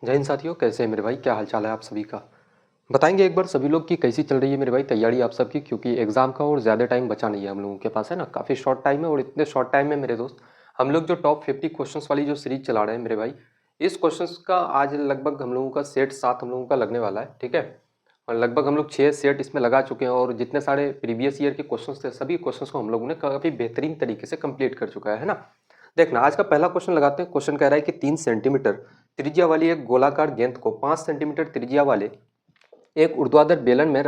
जय हिंद साथियों, कैसे हैं मेरे भाई? क्या हाल चाल है आप सभी का? बताएंगे एक बार सभी लोग कि कैसी चल रही है मेरे भाई तैयारी आप सबकी, क्योंकि एग्जाम का और ज़्यादा टाइम बचा नहीं है हम लोगों के पास, है ना। काफ़ी शॉर्ट टाइम है और इतने शॉर्ट टाइम में मेरे दोस्त हम लोग जो टॉप 50 क्वेश्चंस वाली जो सीरीज चला रहे हैं मेरे भाई, इस क्वेश्चंस का आज लगभग हम लोगों का सेट 7 हम लोगों का लगने वाला है, ठीक है। और लगभग हम लोग 6 सेट इसमें लगा चुके हैं और जितने सारे प्रीवियस ईयर के क्वेश्चंस थे सभी क्वेश्चंस को हम लोगों ने काफ़ी बेहतरीन तरीके से कंप्लीट कर चुका है ना। देखना, आज का पहला क्वेश्चन लगाते हैं। क्वेश्चन कह रहा है कि 3 सेंटीमीटर त्रिज्या वाली एक गोलाकार गेंद को 5 सेंटीमीटर त्रिज्या वाले एक ऊर्ध्वाधर बेलन में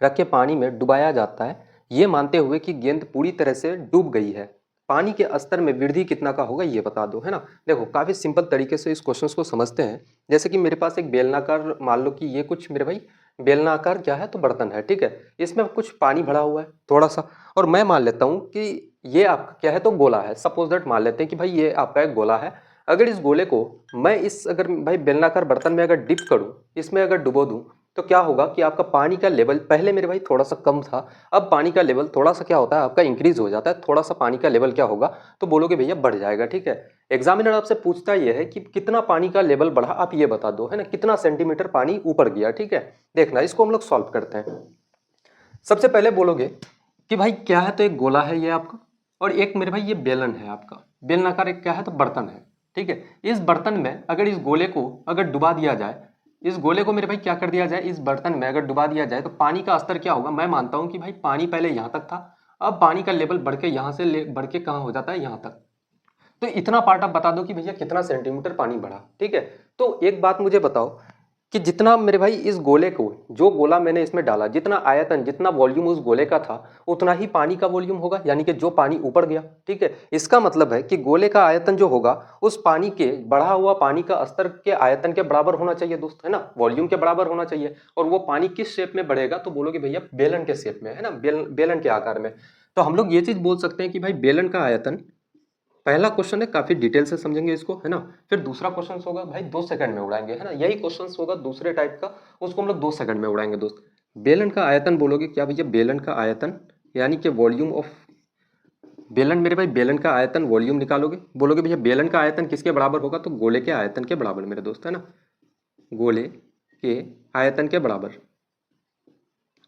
रखे पानी में डुबाया जाता है, ये मानते हुए कि गेंद पूरी तरह से डूब गई है। पानी के स्तर में वृद्धि कितना का होगा ये बता दो, है ना। देखो, काफी सिंपल तरीके से इस क्वेश्चन को समझते हैं। जैसे कि मेरे पास एक बेलनाकार, मान लो कि ये कुछ मेरे भाई बेलनाकार क्या है, तो बर्तन है, ठीक है। इसमें कुछ पानी भरा हुआ है थोड़ा सा, और मैं मान लेता हूँ कि ये आपका क्या है, तो गोला है। सपोज दैट मान लेते हैं कि भाई ये आपका एक गोला है। अगर इस गोले को मैं इस अगर भाई बेलनाकार बर्तन में अगर डिप करूं, इसमें अगर डुबो दूं, तो क्या होगा कि आपका पानी का लेवल पहले मेरे भाई थोड़ा सा कम था, अब पानी का लेवल थोड़ा सा क्या होता है आपका इंक्रीज हो जाता है। थोड़ा सा पानी का लेवल क्या होगा, तो बोलोगे भैया बढ़ जाएगा, ठीक है। एग्जामिनर आपसे पूछता यह है कि कितना पानी का लेवल बढ़ा, आप ये बता दो, है ना, कितना सेंटीमीटर पानी ऊपर गया, ठीक है। देखना, इसको हम लोग सॉल्व करते हैं। सबसे पहले बोलोगे कि भाई क्या है, तो एक गोला है ये आपका, और एक मेरे भाई ये बेलन है आपका। बेलनाकार एक क्या है, तो बर्तन है, ठीक है। इस बर्तन में अगर इस गोले को अगर डुबा दिया जाए, इस गोले को मेरे भाई क्या कर दिया जाए, इस बर्तन में अगर डुबा दिया जाए, तो पानी का स्तर क्या होगा। मैं मानता हूं कि भाई पानी पहले यहां तक था, अब पानी का लेवल बढ़ के यहां से बढ़ के कहां हो जाता है, यहां तक। तो इतना पार्ट आप बता दो कि भैया कितना सेंटीमीटर पानी बढ़ा, ठीक है। तो एक बात मुझे बताओ कि जितना मेरे भाई इस गोले को, जो गोला मैंने इसमें डाला, जितना आयतन, जितना वॉल्यूम उस गोले का था, उतना ही पानी का वॉल्यूम होगा, यानी कि जो पानी ऊपर गया, ठीक है। इसका मतलब है कि गोले का आयतन जो होगा उस पानी के बढ़ा हुआ पानी का स्तर के आयतन के बराबर होना चाहिए दोस्त, है ना, वॉल्यूम के बराबर होना चाहिए। और वो पानी किस शेप में बढ़ेगा, तो बोलोगे भैया बेलन के शेप में, है ना, बेलन के आकार में। तो हम लोग ये चीज बोल सकते हैं कि भाई बेलन का आयतन, पहला क्वेश्चन है, काफी डिटेल से समझेंगे इसको, है ना। फिर दूसरा क्वेश्चन होगा भाई 2 सेकंड में उड़ाएंगे, है ना, यही क्वेश्चन होगा दूसरे टाइप का, उसको हम लोग 2 सेकंड में उड़ाएंगे दोस्त। बेलन का आयतन बोलोगे क्या भैया, बेलन का आयतन यानी कि वॉल्यूम ऑफ बेलन, मेरे भाई बेलन का आयतन वॉल्यूम निकालोगे, बोलोगे भैया बेलन का आयतन किसके बराबर होगा, तो गोले के आयतन के बराबर मेरे दोस्त, है ना, गोले के आयतन के बराबर।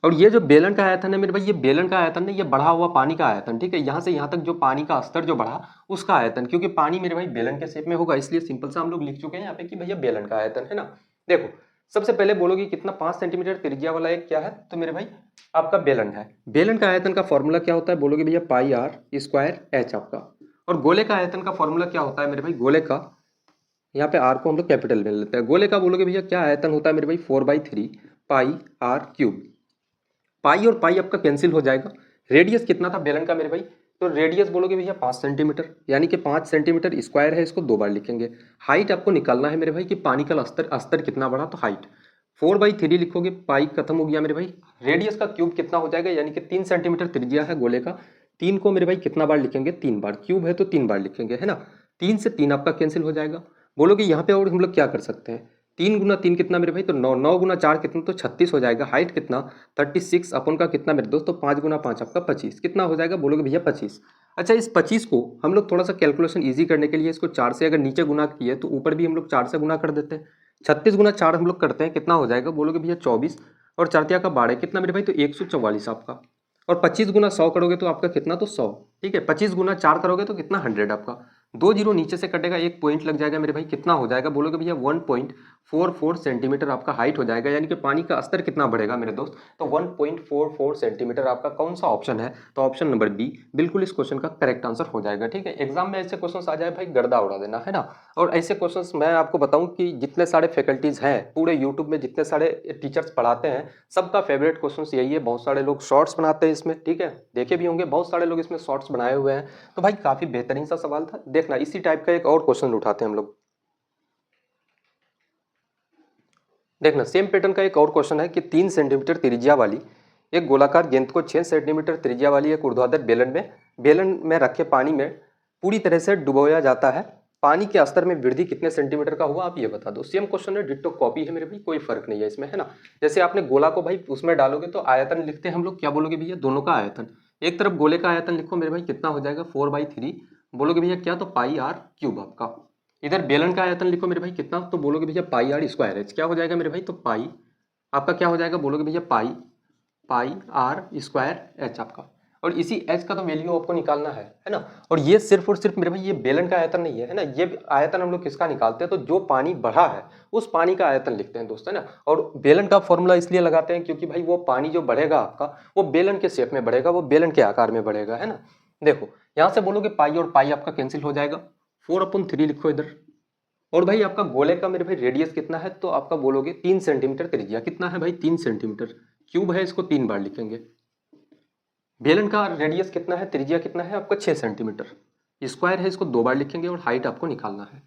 और ये जो बेलन का आयतन है मेरे भाई, ये बेलन का आयतन नहीं, ये बढ़ा हुआ पानी का आयतन, ठीक है। यहां से यहां तक जो पानी का स्तर जो बढ़ा, उसका आयतन, क्योंकि पानी मेरे भाई बेलन के शेप में होगा, इसलिए सिंपल सा हम लोग लिख चुके हैं यहाँ पे कि भैया बेलन का आयतन, है ना। देखो, सबसे पहले बोलोगे कितना, 5 सेंटीमीटर त्रिज्या वाला एक क्या है, तो मेरे भाई आपका बेलन है। बेलन का आयतन का फॉर्मूला क्या होता है, बोलोगे भैया पाई आर स्क्वायर एच आपका। और गोले का आयतन का फॉर्मूला क्या होता है मेरे भाई, गोले का, यहाँ पे आर को हम लोग कैपिटल में लेते हैं। गोले का बोलोगे भैया क्या आयतन होता है मेरे भाई, 4/3 पाई आर क्यूब। पाई और पाई आपका कैंसिल हो जाएगा। रेडियस कितना था बेलन का मेरे भाई, तो रेडियस बोलोगे भैया 5 सेंटीमीटर, यानी कि 5 सेंटीमीटर स्क्वायर है, इसको 2 बार लिखेंगे। हाइट आपको निकालना है मेरे भाई कि पानी का स्तर स्तर कितना बढ़ा, तो हाइट 4/3 लिखोगे, पाई खत्म हो गया मेरे भाई। रेडियस का क्यूब कितना हो जाएगा, यानी कि 3 सेंटीमीटर त्रिज्या है गोले का, 3 को मेरे भाई कितना बार लिखेंगे, 3 बार, क्यूब है तो 3 बार लिखेंगे, है ना। 3 से 3 आपका कैंसिल हो जाएगा। बोलोगे यहाँ पे और हम लोग क्या कर सकते हैं, 3 गुना 3 कितना मेरे भाई, तो 9, 9 गुना 4 कितना, तो 36 हो जाएगा। हाइट कितना, 36 अपन का कितना मेरे दोस्त, तो 5 गुना 5 आपका 25, कितना हो जाएगा, बोलोगे भैया 25। अच्छा, इस 25 को हम लोग थोड़ा सा कैलकुलेशन ईजी करने के लिए इसको 4 से अगर नीचे गुना किए तो ऊपर भी हम लोग 4 से गुना कर देते हैं। 36 गुना 4 हम लोग करते हैं, कितना हो जाएगा, बोलोगे भैया 24, और 4 का 12 कितना मेरे भाई, तो 144 आपका। और 25 गुना 100 करोगे तो आपका कितना, तो 100, ठीक है। 25 गुना 4 करोगे तो कितना, 100 आपका। 2 जीरो नीचे से कटेगा, 1 पॉइंट लग जाएगा मेरे भाई, कितना हो जाएगा, बोलोगे भैया 1.44 सेंटीमीटर आपका हाइट हो जाएगा। यानी कि पानी का स्तर कितना बढ़ेगा मेरे दोस्त, तो 1.44 सेंटीमीटर आपका कौन सा ऑप्शन है, तो ऑप्शन नंबर बी बिल्कुल इस क्वेश्चन का करेक्ट आंसर हो जाएगा, ठीक है। एग्जाम में ऐसे क्वेश्चन आ जाए भाई, गर्दा उड़ा देना, है ना। और ऐसे क्वेश्चंस मैं आपको बताऊं कि जितने सारे फैकल्टीज हैं पूरे यूट्यूब में, जितने सारे टीचर्स पढ़ाते हैं, सबका फेवरेट क्वेश्चन यही है। बहुत सारे लोग शॉर्ट्स बनाते हैं इसमें, ठीक है, देखे भी होंगे, बहुत सारे लोग इसमें शॉर्ट्स बनाए हुए हैं। तो भाई काफी बेहतरीन सा सवाल था। देखना, इसी टाइप का एक और क्वेश्चन उठाते हैं हम लोग। देखना, सेम पैटर्न का एक और क्वेश्चन है कि 3 सेंटीमीटर त्रिज्या वाली एक गोलाकार गेंद को 6 सेंटीमीटर त्रिज्या वाली एक ऊर्ध्वाधर बेलन में रखे पानी में पूरी तरह से डुबोया जाता है। पानी के स्तर में वृद्धि कितने सेंटीमीटर का हुआ, आप ये बता दो। सेम क्वेश्चन है, डिट्टो कॉपी है मेरे भाई, कोई फर्क नहीं है इसमें, है ना। जैसे आपने गोला को भाई उसमें डालोगे तो आयतन लिखते हैं हम लोग, क्या बोलोगे भैया, दोनों का आयतन। एक तरफ गोले का आयतन लिखो मेरे भाई, कितना हो जाएगा, 4/3, बोलोगे भैया क्या, तो पाई आर क्यूब आपका। इधर बेलन का आयतन लिखो मेरे भाई कितना, तो बोलोगे भैया पाई आर स्क्वायर एच, क्या हो जाएगा मेरे भाई, तो पाई आपका क्या हो जाएगा, बोलोगे भैया पाई पाई आर स्क्वायर एच आपका। और इसी एच का तो वैल्यू आपको निकालना है ना। और ये सिर्फ और सिर्फ मेरे भाई ये बेलन का आयतन नहीं है ना, ये आयतन हम लोग किसका निकालते हैं, तो जो पानी बढ़ा है उस पानी का आयतन लिखते हैं दोस्तों, है ना। और बेलन का फॉर्मूला इसलिए लगाते हैं क्योंकि भाई वो पानी जो बढ़ेगा आपका वो बेलन के शेप में बढ़ेगा, वो बेलन के आकार में बढ़ेगा, है ना। देखो यहाँ से बोलोगे पाई और पाई आपका कैंसिल हो जाएगा, 4/3 लिखो इधर। और भाई आपका गोले का मेरे भाई रेडियस कितना है, तो आपका बोलोगे 3 सेंटीमीटर त्रिज्या, कितना है भाई 3 सेंटीमीटर, क्यूब है इसको 3 बार लिखेंगे। बेलन का रेडियस कितना है, त्रिज्या कितना है आपका 6 सेंटीमीटर, स्क्वायर है इसको 2 बार लिखेंगे और हाइट आपको निकालना है।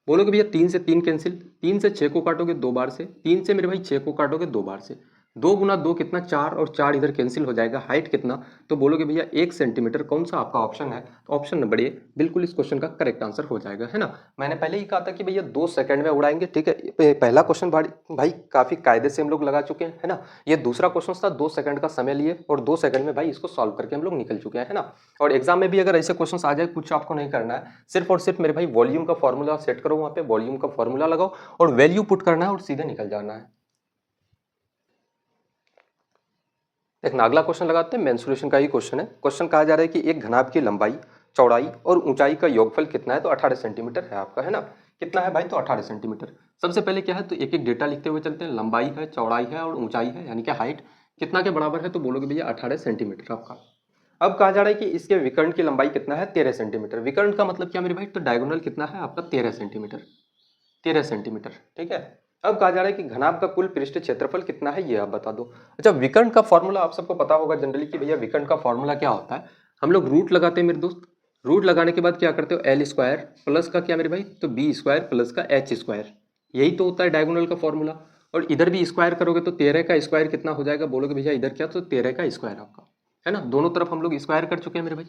बोलोगे भैया 3 से 3 कैंसिल, 3 से 6 को काटोगे 2 बार से, 3 से मेरे भाई 6 को काटोगे 2 बार से, 2 गुना 2 कितना 4, और 4 इधर कैंसिल हो जाएगा। हाइट कितना, तो बोलोगे भैया 1 सेंटीमीटर। कौन सा आपका ऑप्शन है, तो ऑप्शन नंबर ए बिल्कुल इस क्वेश्चन का करेक्ट आंसर हो जाएगा, है ना। मैंने पहले ही कहा था कि भैया 2 सेकंड में उड़ाएंगे, ठीक है। पहला क्वेश्चन भाई काफी कायदे से हम लोग लगा चुके हैं, है ना। ये दूसरा क्वेश्चन था 2 सेकंड का समय लिए और 2 सेकंड में भाई इसको सॉल्व करके हम लोग निकल चुके हैं, है ना। और एग्जाम में भी अगर ऐसे क्वेश्चन आ जाए, कुछ आपको नहीं करना है, सिर्फ और सिर्फ मेरे भाई वॉल्यूम का फॉर्मूला सेट करो, वहां पे वॉल्यूम का फॉर्मूला लगाओ और वैल्यू पुट करना है और सीधे निकल जाना है। देखना अगला क्वेश्चन लगाते हैं, मेंसुरेशन का ही क्वेश्चन है। क्वेश्चन कहा जा रहा है कि एक घनाभ की लंबाई, चौड़ाई और ऊंचाई का योगफल कितना है, तो 18 सेंटीमीटर है आपका, है ना। कितना है भाई, तो 18 सेंटीमीटर। सबसे पहले क्या है, तो एक एक डेटा लिखते हुए चलते हैं। लंबाई है, चौड़ाई है और ऊंचाई है, यानी कि हाइट कितना के बराबर है, तो बोलोगे भैया 18 सेंटीमीटर आपका। अब कहा जा रहा है कि इसके विकर्ण की लंबाई कितना है, 13 सेंटीमीटर। विकर्ण का मतलब क्या मेरे भाई, तो डायगोनल कितना है आपका 13 सेंटीमीटर, 13 सेंटीमीटर, ठीक है। अब कहा जा रहा है कि घनाभ का कुल पृष्ठ क्षेत्रफल कितना है, ये आप बता दो। अच्छा, विकर्ण का फॉर्मूला आप सबको पता होगा जनरली कि भैया विकर्ण का फॉर्मूला क्या होता है। हम लोग रूट लगाते हैं मेरे दोस्त, रूट लगाने के बाद क्या करते हो, एल स्क्वायर प्लस का क्या मेरे भाई, तो बी स्क्वायर प्लस का एच स्क्वायर, यही तो होता है डायगोनल का फॉर्मूला। और इधर भी स्क्वायर करोगे तो 13 का स्क्वायर कितना हो जाएगा, बोलोगे भैया इधर क्या, तो 13 का स्क्वायर आपका, है ना। दोनों तरफ हम लोग स्क्वायर कर चुके हैं मेरे भाई,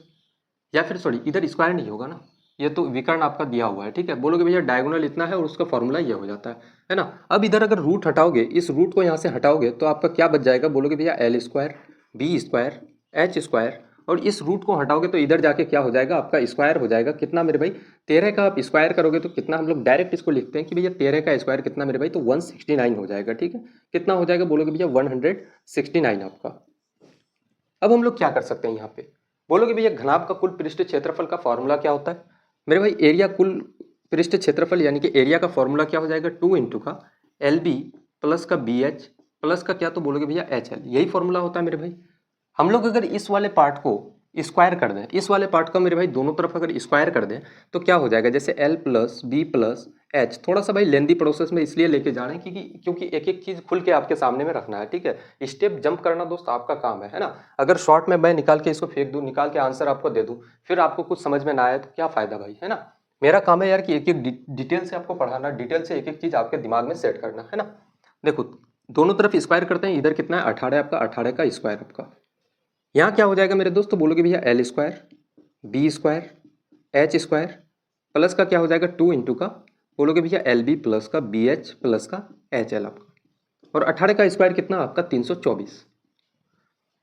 या फिर सॉरी इधर स्क्वायर नहीं होगा ना, ये तो विकर्ण आपका दिया हुआ है, ठीक है। बोलोगे भैया डायगोनल इतना है और उसका फॉर्मूला ये हो जाता है ना। अब इधर अगर रूट हटाओगे, इस रूट को यहाँ से हटाओगे तो आपका क्या बच जाएगा, बोलोगे भैया L square B square H square, और इस रूट को हटाओगे तो इधर जाके क्या हो जाएगा आपका स्क्वायर हो जाएगा। कितना मेरे भाई, 13 का आप स्क्वायर करोगे तो कितना, हम लोग डायरेक्ट इसको लिखते हैं कि भैया 13 का स्क्वायर कितना मेरे भाई, तो 169 हो जाएगा, ठीक है। कितना हो जाएगा, बोलोगे भैया 169 आपका। अब हम लोग क्या कर सकते हैं यहाँ पे, बोलोगे भैया घनाभ का कुल पृष्ठ क्षेत्रफल का फॉर्मूला क्या होता है मेरे भाई, एरिया कुल पृष्ठ क्षेत्रफल यानी कि एरिया का फॉर्मूला क्या हो जाएगा, 2 इंटू का एल बी प्लस का बी एच प्लस का क्या, तो बोलोगे भैया एच एल, यही फॉर्मूला होता है मेरे भाई। हम लोग अगर इस वाले पार्ट को स्क्वायर कर दें, इस वाले पार्ट का मेरे भाई दोनों तरफ अगर स्क्वायर कर दें तो क्या हो जाएगा, जैसे L plus B plus H, थोड़ा सा भाई लेंदी प्रोसेस में इसलिए लेके जा रहे हैं क्योंकि एक एक चीज खुल के आपके सामने में रखना है, ठीक है। स्टेप जंप करना दोस्त आपका काम है ना। अगर शॉर्ट में मैं निकाल के इसको फेंक दूं, निकाल के आंसर आपको दे दूं, फिर आपको कुछ समझ में ना आए तो क्या फायदा भाई, है ना। मेरा काम है यार कि एक एक डिटेल से आपको पढ़ाना, डिटेल से एक एक चीज आपके दिमाग में सेट करना, है ना। देखो दोनों तरफ स्क्वायर करते हैं, इधर कितना है 18 आपका, 18 का स्क्वायर आपका। यहाँ क्या हो जाएगा मेरे दोस्त, तो बोलोगे भैया L square B square H square plus का क्या हो जाएगा 2 इंटू का, बोलोगे भैया एल बी प्लस का बी एच प्लस का एच एल आपका। और 18 का स्क्वायर कितना आपका 324,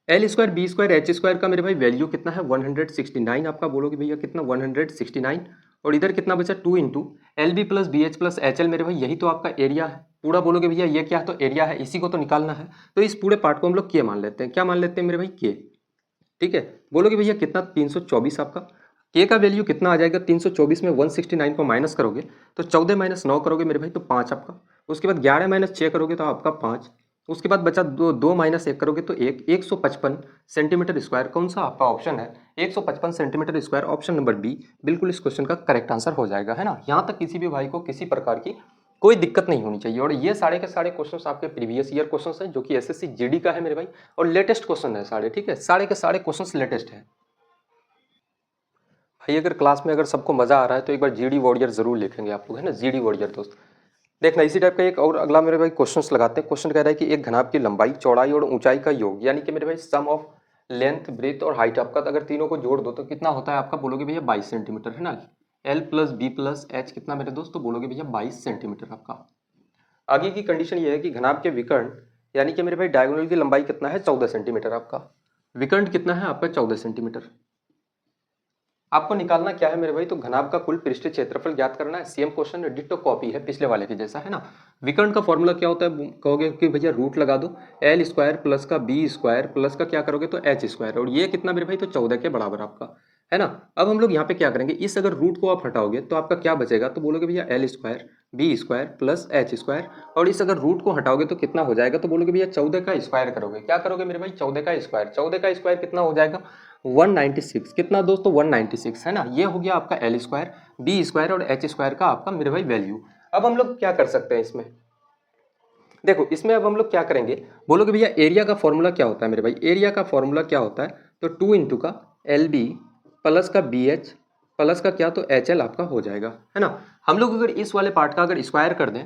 L square B square H square का मेरे भाई वैल्यू कितना है 169 आपका, बोलोगे भैया कितना 169। और इधर कितना बचा 2 into L B plus B H plus H L, मेरे भाई यही तो आपका एरिया है पूरा। बोलोगे भैया ये क्या है, तो एरिया है, इसी को तो निकालना है। तो इस पूरे पार्ट को हम लोग के मान लेते हैं, क्या मान लेते हैं मेरे भाई के, ठीक है। बोलोगे भैया कितना 324 आपका, के का वैल्यू कितना आ जाएगा 324 में 169 को माइनस करोगे तो 14 माइनस 9 करोगे मेरे भाई तो 5 आपका। उसके बाद 11 माइनस 6 करोगे तो आपका 5। उसके बाद बचा 2 माइनस 1 करोगे तो 155 सेंटीमीटर स्क्वायर। कौन सा आपका ऑप्शन है 155 centimetre square, option number B बिल्कुल इस क्वेश्चन का करेक्ट आंसर हो जाएगा, है ना। यहाँ तक किसी भी भाई को किसी प्रकार की कोई दिक्कत नहीं होनी चाहिए। और ये सारे के सारे क्वेश्चंस आपके प्रीवियस ईयर क्वेश्चंस हैं जो कि एसएससी जीडी का है मेरे भाई, और लेटेस्ट क्वेश्चन है सारे, ठीक है। सारे के सारे क्वेश्चंस लेटेस्ट हैं भाई। अगर क्लास में अगर सबको मजा आ रहा है तो एक बार जीडी वॉरियर जरूर लिखेंगे आप लोग, है ना, जीडी वॉरियर दोस्त। देखना इसी टाइप का एक और अगला मेरे भाई क्वेश्चंस लगाते हैं। क्वेश्चन कह रहा है कि एक घनाभ की लंबाई, चौड़ाई और ऊंचाई का योग, यानी कि मेरे भाई सम ऑफ लेंथ ब्रेथ और हाइट आपका, अगर तीनों को जोड़ दो तो कितना होता है आपका, बोलोगे भैया 22 सेंटीमीटर, है ना। L plus B plus H कितना मेरे दोस्त, तो बोलोगे भैया 22 सेंटीमीटर आपका। आगे की कंडीशन ये है कि घनाभ के विकर्ण यानी कि मेरे भाई डायगोनल की लंबाई कितना है 14 सेंटीमीटर आपका। विकर्ण कितना है आपका 14 सेंटीमीटर। आपको निकालना क्या है मेरे भाई, तो घनाभ का कुल पृष्ठीय क्षेत्रफल ज्ञात करना है। सेम क्वेश्चन डिट्टो कॉपी है पिछले वाले के जैसा, है ना। विकर्ण का फॉर्मूला क्या होता है, कहोगे कि भैया रूट लगा दो, एल स्क्वायर प्लस का बी स्क्वायर प्लस का क्या करोगे तो एच स्क्वायर, और ये कितना मेरे भाई, तो 14 के बराबर आपका, है ना। अब हम लोग यहाँ पे क्या करेंगे, इस अगर रूट को आप हटाओगे तो आपका क्या बचेगा, तो बोलोगे भैया L square B square plus H square, और इस अगर रूट को हटाओगे तो कितना हो जाएगा, तो बोलोगे भैया 14 का स्क्वायर करोगे, क्या करोगे मेरे भाई 14 का स्क्वायर, 14 का स्क्वायर कितना हो जाएगा 196, कितना दोस्तों 196, है ना। ये हो गया आपका एल स्क्वायर बी स्क्वायर और एच स्क्वायर का आपका मेरे भाई वैल्यू। अब हम लोग क्या कर सकते हैं इसमें, देखो इसमें अब हम लोग क्या करेंगे, बोलोगे भैया एरिया का फॉर्मूला क्या होता है मेरे भाई, एरिया का फॉर्मूला क्या होता है, तो 2 इंटू का एल बी प्लस का बी एच प्लस का क्या, तो एच एल आपका हो जाएगा, है ना। हम लोग अगर इस वाले पार्ट का अगर स्क्वायर कर दें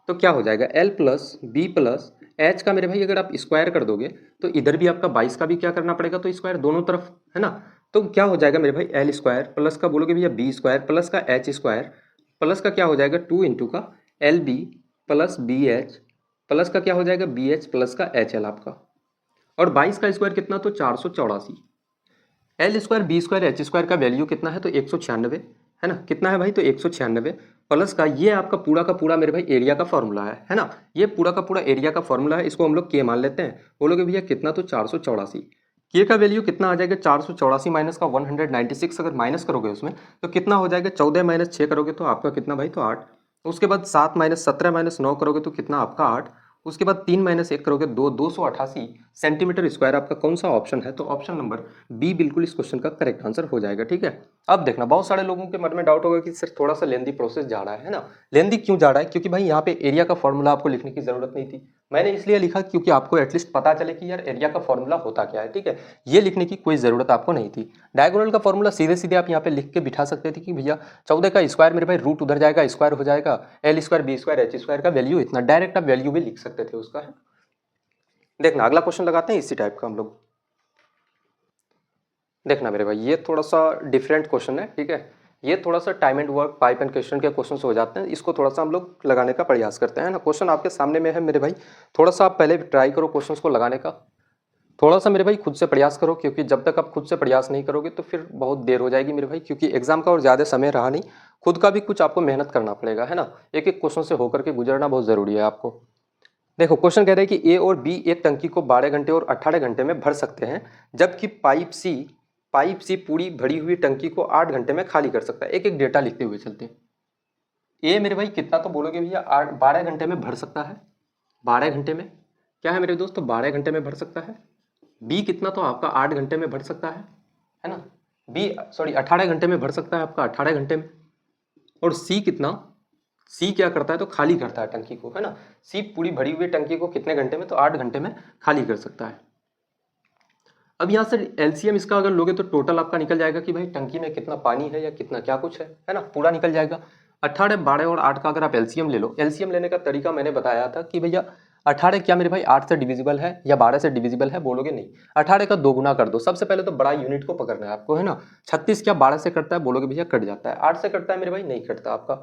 तो क्या हो जाएगा, L plus B plus H का मेरे भाई अगर आप स्क्वायर कर दोगे तो इधर भी आपका 22 का भी क्या करना पड़ेगा, तो स्क्वायर दोनों तरफ, है ना। तो क्या हो जाएगा मेरे भाई एल स्क्वायर प्लस का बोलोगे भैया बी स्क्वायर प्लस का एच स्क्वायर प्लस का क्या हो जाएगा 2 इंटू का L B plus B H plus का क्या हो जाएगा बी एच प्लस का एच एल आपका, और 22 का स्क्वायर कितना, तो 484, L square B square H square का वैल्यू कितना है, तो 196, है ना। कितना है भाई, तो 196 प्लस का ये आपका पूरा का पूरा मेरे भाई एरिया का फॉर्मूला है ना। ये पूरा का पूरा एरिया का फॉर्मूला है, इसको हम लोग के मान लेते हैं। बोलोगे भैया कितना, तो 484, के का वैल्यू कितना आ जाएगा 484 माइनस का 196, अगर माइनस करोगे उसमें तो कितना हो जाएगा 14 माइनस 6 करोगे तो आपका कितना भाई, तो 8, उसके बाद 7 माइनस 17 माइनस 9 करोगे तो कितना आपका 8, उसके बाद 3 माइनस 1 करोगे 288 सेंटीमीटर स्क्वायर आपका कौन सा ऑप्शन है, तो ऑप्शन नंबर बी बिल्कुल इस क्वेश्चन का करेक्ट आंसर हो जाएगा, ठीक है। अब देखना बहुत सारे लोगों के मन में डाउट होगा कि सर थोड़ा सा लेंदी प्रोसेस जा रहा है ना। लेंदी क्यों जा रहा है, क्योंकि भाई यहाँ पे एरिया का फॉर्मूला आपको लिखने की जरूरत नहीं थी, मैंने इसलिए लिखा क्योंकि आपको एटलीस्ट पता चले कि यार एरिया का फॉर्मूला होता क्या है, ठीक है। ये लिखने की कोई जरूरत आपको नहीं थी। डायगोनल का फॉर्मूला सीधे सीधे आप यहाँ पे लिख के बिठा सकते थे कि भैया 14 का स्क्वायर मेरे भाई रूट उधर जाएगा स्क्वायर हो जाएगा, L square B square H square का वैल्यू इतना, डायरेक्ट आप वैल्यू भी लिख सकते थे उसका, है। देखना अगला क्वेश्चन लगाते हैं इसी टाइप का हम लोग। देखना मेरे भाई ये थोड़ा सा डिफरेंट क्वेश्चन है, ठीक है। ये थोड़ा सा time and work pipe and question के क्वेश्चन हो जाते हैं, इसको थोड़ा सा हम लोग लगाने का प्रयास करते हैं ना। क्वेश्चन आपके सामने में है मेरे भाई, थोड़ा सा आप पहले ट्राई करो क्वेश्चन को लगाने का, थोड़ा सा मेरे भाई खुद से प्रयास करो, क्योंकि जब तक आप खुद से प्रयास नहीं करोगे तो फिर बहुत देर हो जाएगी मेरे भाई, क्योंकि एग्जाम का और ज़्यादा समय रहा नहीं, खुद का भी कुछ आपको मेहनत करना पड़ेगा, है ना। एक एक क्वेश्चन से होकर के गुजरना बहुत ज़रूरी है आपको। देखो क्वेश्चन कह रहे हैं कि ए और बी एक टंकी को 12 घंटे और 18 घंटे में भर सकते हैं, जबकि पाइप सी पूरी भरी हुई टंकी को 8 घंटे में खाली कर सकता है। एक एक डेटा लिखते हुए चलते हैं। ए मेरे भाई कितना, तो बोलोगे भैया 12 घंटे में भर सकता है, 12 घंटे में क्या है मेरे दोस्त, तो 12 घंटे में भर सकता है। बी कितना, तो आपका 8 घंटे में भर सकता है ना। बी सॉरी 18 घंटे में भर सकता है आपका 18 घंटे में। और सी कितना, सी क्या करता है, तो खाली करता है टंकी को, है ना। सी पूरी भरी हुई टंकी को कितने घंटे में, तो 8 घंटे में खाली कर सकता है। अब यहाँ से एलसीएम इसका अगर लोगे तो टोटल आपका निकल जाएगा कि भाई टंकी में कितना पानी है या कितना क्या कुछ है ना, पूरा निकल जाएगा। 18 12 और 8 का अगर आप एलसीएम ले लो, एलसीएम लेने का तरीका मैंने बताया था कि भैया 18 क्या मेरे भाई 8 से डिविजिबल है या 12 से डिविजिबल है, बोलोगे नहीं, 18 का 2 गुना कर दो। सबसे पहले तो बड़ा यूनिट को पकड़ना है आपको, है ना। 36 क्या 12 से कटता है, बोलोगे भैया कट जाता है। 8 से कटता है मेरे भाई, नहीं कटता आपका।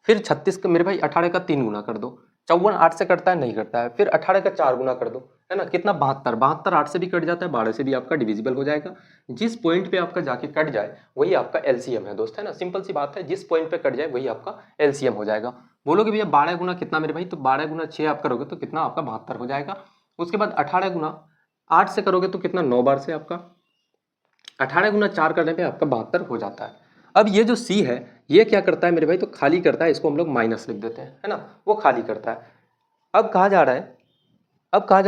फिर 36 का मेरे भाई 18 का 3 गुना कर दो। 54 8 से कटता है, नहीं कटता है। फिर 18 का 4 गुना कर दो, है ना, कितना 72, 72 8 से भी कट जाता है, 12 से भी आपका डिविजिबल हो जाएगा। जिस पॉइंट पे आपका जाके कट जाए वही आपका एलसीएम है दोस्त, है ना। सिंपल सी बात है, जिस पॉइंट पे कट जाए वही आपका एलसीएम हो जाएगा। बोलोगे भैया 12 गुना कितना मेरे भाई, तो 12 गुना 6 आप करोगे तो कितना आपका 72 हो जाएगा। उसके बाद 18 गुना 8 से करोगे तो कितना 9 बार से आपका 18 गुना 4 करने पे आपका 72 हो जाता है। अब ये जो सी है ये क्या करता है मेरे भाई, तो खाली करता है, इसको हम लोग माइनस लिख देते हैं, है ना, वो खाली करता है। अब कहा जा रहा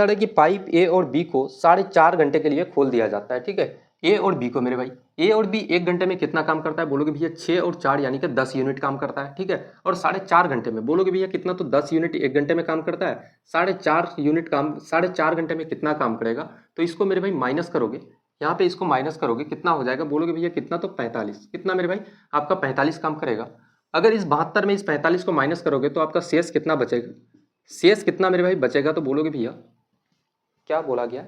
है, कि पाइप ए और बी को 4.5 घंटे के लिए खोल दिया जाता है, ठीक है। ए और बी को मेरे भाई, ए और बी 1 घंटे में कितना काम करता है, बोलोगे भैया 6 और 4 यानी कि 10 यूनिट काम करता है, ठीक है। और 4.5 घंटे में बोलोगे भैया कितना, तो 10 यूनिट 1 घंटे में काम करता है। 4.5 यूनिट काम 4.5 घंटे में कितना काम करेगा, तो इसको मेरे भाई माइनस करोगे, यहाँ पे इसको माइनस करोगे कितना हो जाएगा, बोलोगे भैया कितना, तो 45, कितना मेरे भाई आपका 45 काम करेगा। अगर इस 72 में इस 45 को माइनस करोगे तो आपका शेष कितना बचेगा, शेष कितना मेरे भाई बचेगा, तो बोलोगे भैया क्या बोला गया,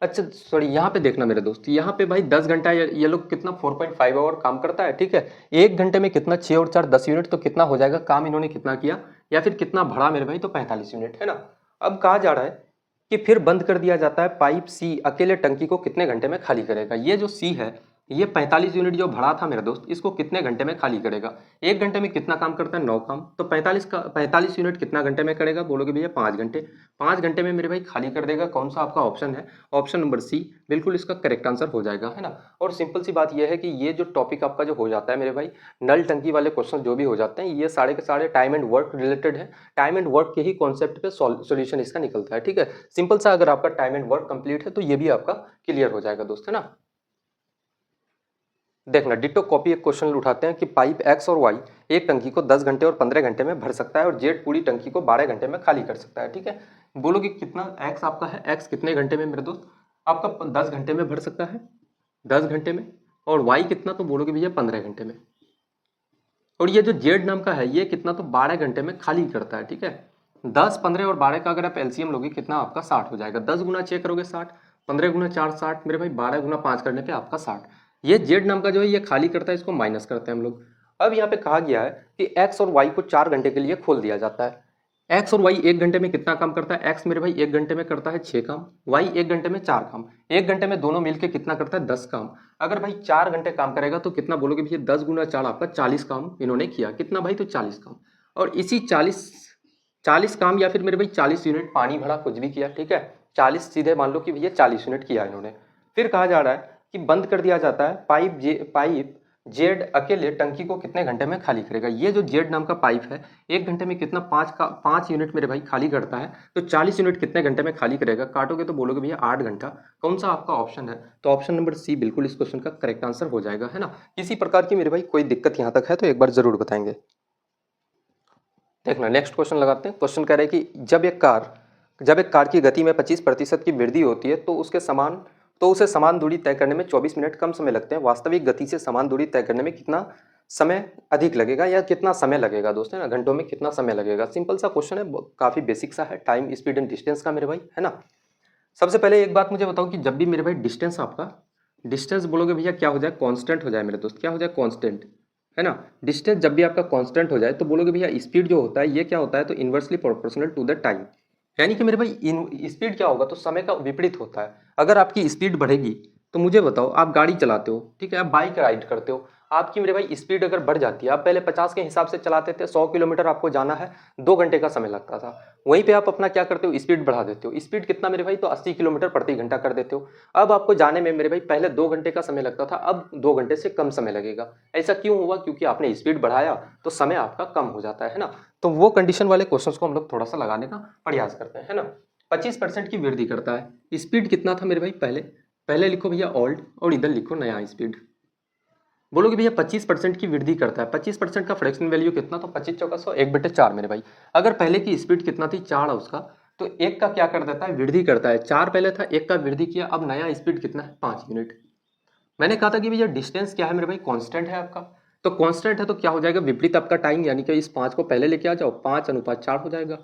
अच्छा सॉरी यहाँ पे देखना मेरे दोस्त, यहाँ पे भाई 10 घंटा ये लोग कितना 4.5 आवर काम करता है, ठीक है। 1 घंटे में कितना 6 और 4 10 यूनिट, तो कितना हो जाएगा काम इन्होंने कितना किया या फिर कितना भरा मेरे भाई, तो 45 यूनिट, है ना। अब कहा जा रहा है कि फिर बंद कर दिया जाता है, पाइप सी अकेले टंकी को कितने घंटे में खाली करेगा। ये जो सी है ये 45 यूनिट जो भरा था मेरा दोस्त, इसको कितने घंटे में खाली करेगा? 1 घंटे में कितना काम करता है? 9 काम। तो 45 यूनिट कितना घंटे में करेगा? बोलोगे भैया 5 घंटे। 5 घंटे में मेरे भाई खाली कर देगा। कौन सा आपका ऑप्शन है? ऑप्शन नंबर सी बिल्कुल इसका करेक्ट आंसर हो जाएगा, है ना। और सिंपल सी बात यह है कि ये जो टॉपिक आपका जो हो जाता है मेरे भाई, नल टंकी वाले क्वेश्चन जो भी हो जाते हैं, ये सारे के सारे टाइम एंड वर्क रिलेटेड है। टाइम एंड वर्क के ही कॉन्सेप्ट पे सोल्यूशन इसका निकलता है, ठीक है। सिंपल सा अगर आपका टाइम एंड वर्क कंप्लीट है तो ये भी आपका क्लियर हो जाएगा दोस्त, है ना। देखना डिटो कॉपी एक क्वेश्चन उठाते हैं कि पाइप एक्स और वाई एक टंकी को 10 घंटे और 15 घंटे में भर सकता है और जेड पूरी टंकी को 12 घंटे में खाली कर सकता है, ठीक है। बोलोगे कितना एक्स आपका है, एक्स कितने घंटे में मेरे दोस्त? आपका 10 घंटे में भर सकता है, 10 घंटे में। और वाई कितना? तो बोलोगे भैया 15 घंटे में। और ये जो जेड नाम का है ये कितना? तो 12 घंटे में खाली करता है, ठीक है। 10, 15 और 12 का अगर आप एलसीएम लोगे कितना आपका 60 हो जाएगा। 10 गुना 6 करोगे 60, 15 गुना 4 60 मेरे भाई, 12 गुना 5 करने पे आपका 60। ये जेड नाम का जो है ये खाली करता है, इसको माइनस करते हैं हम लोग। अब यहाँ पे कहा गया है कि एक्स और वाई को 4 घंटे के लिए खोल दिया जाता है। एक्स और वाई 1 घंटे में कितना काम करता है? एक्स मेरे भाई 1 घंटे में करता है 6 काम, वाई 1 घंटे में 4 काम। 1 घंटे में दोनों मिलके कितना करता है? 10 काम। अगर भाई 4 घंटे काम करेगा तो कितना? बोलोगे भैया 10 गुना 4 आपका 40 काम इन्होंने किया। कितना भाई? तो 40 काम। और इसी 40 काम या फिर मेरे भाई 40 यूनिट पानी भरा, कुछ भी किया, ठीक है। 40 सीधे मान लो कि भैया 40 यूनिट किया इन्होंने। फिर कहा जा रहा है कि बंद कर दिया जाता है। पाइप जेड अकेले टंकी को कितने घंटे में खाली करेगा? ये जो जेड नाम का पाइप है 1 घंटे में कितना? 5 यूनिट मेरे भाई खाली करता है। तो 40 यूनिट कितने घंटे में खाली करेगा? काटोगे तो बोलोगे भैया 8 घंटा। कौन सा आपका ऑप्शन है? तो ऑप्शन नंबर सी बिल्कुल इस क्वेश्चन का करेक्ट आंसर हो जाएगा, है ना। किसी प्रकार की मेरे भाई कोई दिक्कत यहाँ तक है तो एक बार जरूर बताएंगे। देखना नेक्स्ट क्वेश्चन लगाते हैं। क्वेश्चन कह रहे हैं कि जब एक कार की गति में 25% की वृद्धि होती है तो उसे समान दूरी तय करने में 24 मिनट कम समय लगते हैं। वास्तविक गति से समान दूरी तय करने में कितना समय अधिक लगेगा या कितना समय लगेगा दोस्त, है ना। घंटों में कितना समय लगेगा। सिंपल सा क्वेश्चन है, काफी बेसिक सा है, टाइम स्पीड एंड डिस्टेंस का मेरे भाई, है ना। सबसे पहले एक बात मुझे बताओ कि जब भी मेरे भाई डिस्टेंस बोलोगे भैया क्या हो जाए? कांस्टेंट हो जाए मेरे दोस्त। क्या हो जाए? कांस्टेंट, है ना। डिस्टेंस जब भी आपका कांस्टेंट हो जाए तो बोलोगे भैया स्पीड जो होता है ये क्या होता है? तो inversely proportional to the time. यानी कि मेरे भाई स्पीड क्या होगा? तो समय का विपरीत होता है। अगर आपकी स्पीड बढ़ेगी तो मुझे बताओ, आप गाड़ी चलाते हो, ठीक है, आप बाइक राइड करते हो, आपकी मेरे भाई स्पीड अगर बढ़ जाती है, आप पहले 50 के हिसाब से चलाते थे, 100 किलोमीटर आपको जाना है, 2 घंटे का समय लगता था। वहीं पे आप अपना क्या करते हो? स्पीड बढ़ा देते हो। स्पीड कितना मेरे भाई? तो 80 किलोमीटर प्रति घंटा कर देते हो। अब आपको जाने में मेरे भाई पहले 2 घंटे का समय लगता था, अब 2 घंटे से कम समय लगेगा। ऐसा क्यों हुआ? क्योंकि आपने स्पीड बढ़ाया तो समय आपका कम हो जाता है ना। तो वो कंडीशन वाले क्वेश्चंस को हम लोग थोड़ा सा लगाने का प्रयास करते हैं, है ना। 25% की वृद्धि करता है। स्पीड कितना था मेरे भाई? पहले लिखो भैया ओल्ड और इधर लिखो नया स्पीड। बोलोगे भैया 25% की वृद्धि करता है। 25% का फ्रैक्शन वैल्यू कितना? तो 25 चौका 100, 1/4 मेरे भाई। अगर पहले की स्पीड कितना थी? 4 है उसका, तो एक का क्या कर देता है? वृद्धि करता है। 4 पहले था, एक का वृद्धि किया, अब नया स्पीड कितना है? 5 यूनिट। मैंने कहा था कि भैया डिस्टेंस क्या है मेरे भाई? कांस्टेंट है आपका। तो कांस्टेंट है तो क्या हो जाएगा? विपरीत आपका टाइम, यानी कि इस 5 को पहले लेके आ जाओ, 5:4 हो जाएगा।